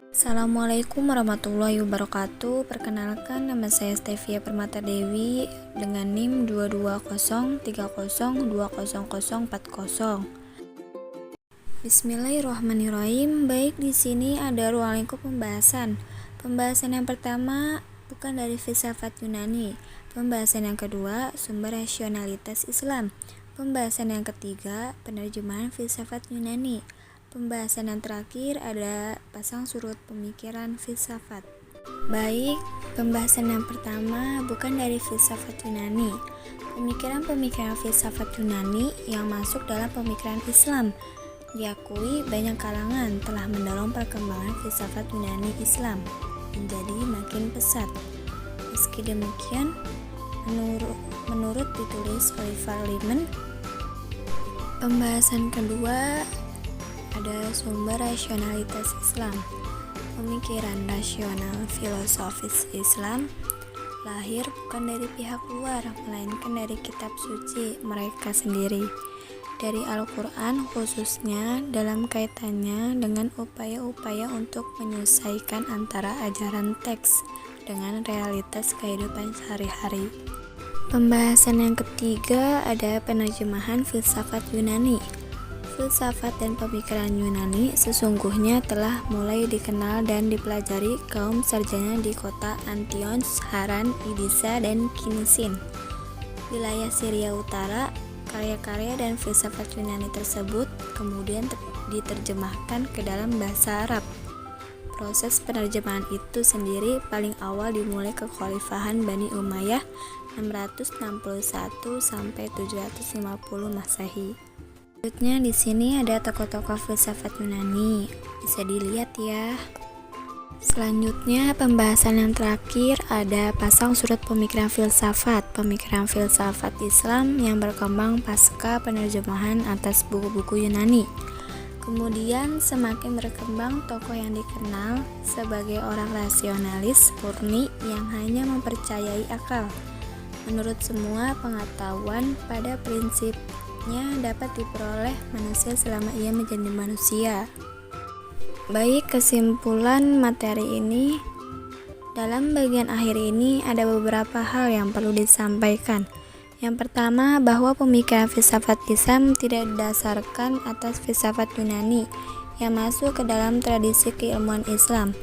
Assalamualaikum warahmatullahi wabarakatuh. Perkenalkan, nama saya Stevia Permata Dewi dengan NIM 220302040. Bismillahirrahmanirrahim. Baik, di sini ada ruang lingkup pembahasan. Pembahasan yang pertama bukan dari filsafat Yunani. Pembahasan yang kedua, sumber rasionalitas Islam. Pembahasan yang ketiga, penerjemahan filsafat Yunani. Pembahasan yang terakhir ada pasang surut pemikiran filsafat. Baik, pembahasan yang pertama bukan dari filsafat Yunani. Pemikiran-pemikiran filsafat Yunani yang masuk dalam pemikiran Islam diakui banyak kalangan telah mendorong perkembangan filsafat Yunani Islam menjadi makin pesat. Meski demikian, menurut ditulis Oliver Leaman, pembahasan kedua ada sumber rasionalitas Islam. Pemikiran rasional filosofis Islam lahir bukan dari pihak luar, melainkan dari kitab suci mereka sendiri, dari Al-Quran, khususnya dalam kaitannya dengan upaya-upaya untuk menyelesaikan antara ajaran teks dengan realitas kehidupan sehari-hari. Pembahasan yang ketiga ada penerjemahan filsafat Yunani. Filsafat dan pemikiran Yunani sesungguhnya telah mulai dikenal dan dipelajari kaum sarjana di kota Antios, Haran, Idisa, dan Kinisin. Wilayah Syria Utara, karya-karya dan filsafat Yunani tersebut kemudian diterjemahkan ke dalam bahasa Arab. Proses penerjemahan itu sendiri paling awal dimulai kekhalifahan Bani Umayyah 661 sampai 750 Masehi. Selanjutnya di sini ada tokoh-tokoh filsafat Yunani, bisa dilihat ya. Selanjutnya pembahasan yang terakhir ada pasang surut pemikiran filsafat. Pemikiran filsafat Islam yang berkembang pasca penerjemahan atas buku-buku Yunani. Kemudian semakin berkembang tokoh yang dikenal sebagai orang rasionalis murni yang hanya mempercayai akal. Menurut semua pengetahuan pada prinsipnya dapat diperoleh manusia selama ia menjadi manusia. Baik, kesimpulan materi ini, dalam bagian akhir ini ada beberapa hal yang perlu disampaikan. Yang pertama, bahwa pemikiran filsafat Islam tidak didasarkan atas filsafat Yunani yang masuk ke dalam tradisi keilmuan Islam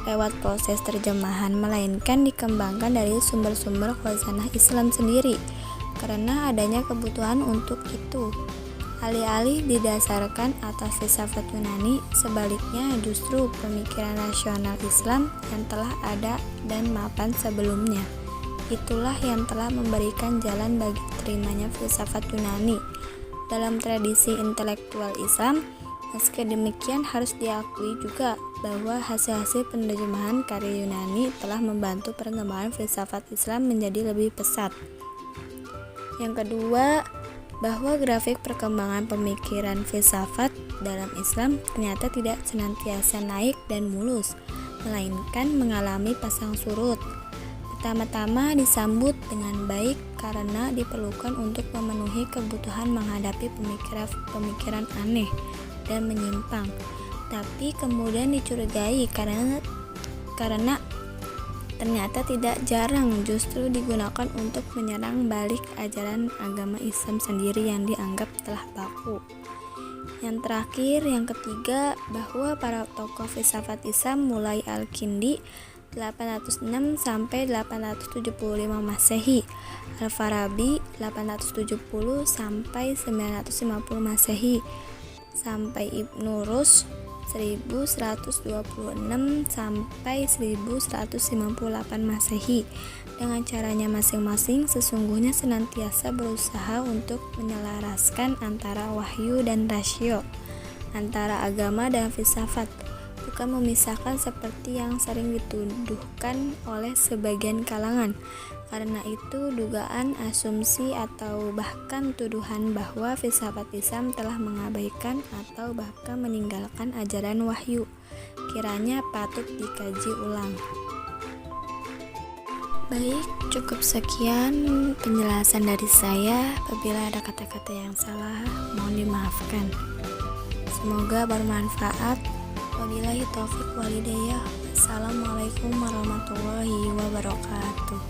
lewat proses terjemahan, melainkan dikembangkan dari sumber-sumber khazanah Islam sendiri karena adanya kebutuhan untuk itu. Alih-alih didasarkan atas filsafat Yunani, sebaliknya justru pemikiran rasional Islam yang telah ada dan mapan sebelumnya. Itulah yang telah memberikan jalan bagi terimanya filsafat Yunani dalam tradisi intelektual Islam. Meski demikian, harus diakui juga bahwa hasil-hasil penerjemahan karya Yunani telah membantu perkembangan filsafat Islam menjadi lebih pesat. Yang kedua, bahwa grafik perkembangan pemikiran filsafat dalam Islam ternyata tidak senantiasa naik dan mulus, melainkan mengalami pasang surut. Pertama-tama disambut dengan baik karena diperlukan untuk memenuhi kebutuhan menghadapi pemikiran aneh dan menyimpang, tapi kemudian dicurigai karena ternyata tidak jarang justru digunakan untuk menyerang balik ajaran agama Islam sendiri yang dianggap telah baku. Yang terakhir, yang ketiga, bahwa para tokoh filsafat Islam mulai Al-Kindi 806 sampai 875 Masehi, Al-Farabi 870 sampai 950 Masehi, sampai Ibnu Rushd 1126 sampai 1198 Masehi. Dengan caranya masing-masing sesungguhnya senantiasa berusaha untuk menyelaraskan antara wahyu dan rasio, antara agama dan filsafat, bukan memisahkan seperti yang sering dituduhkan oleh sebagian kalangan. Karena itu, dugaan, asumsi, atau bahkan tuduhan bahwa filsafat Islam telah mengabaikan atau bahkan meninggalkan ajaran wahyu kiranya patut dikaji ulang. Baik, cukup sekian penjelasan dari saya. Apabila ada kata-kata yang salah, mohon dimaafkan. Semoga bermanfaat. Wabillahi taufiq walhidayah. Wassalamualaikum warahmatullahi wabarakatuh.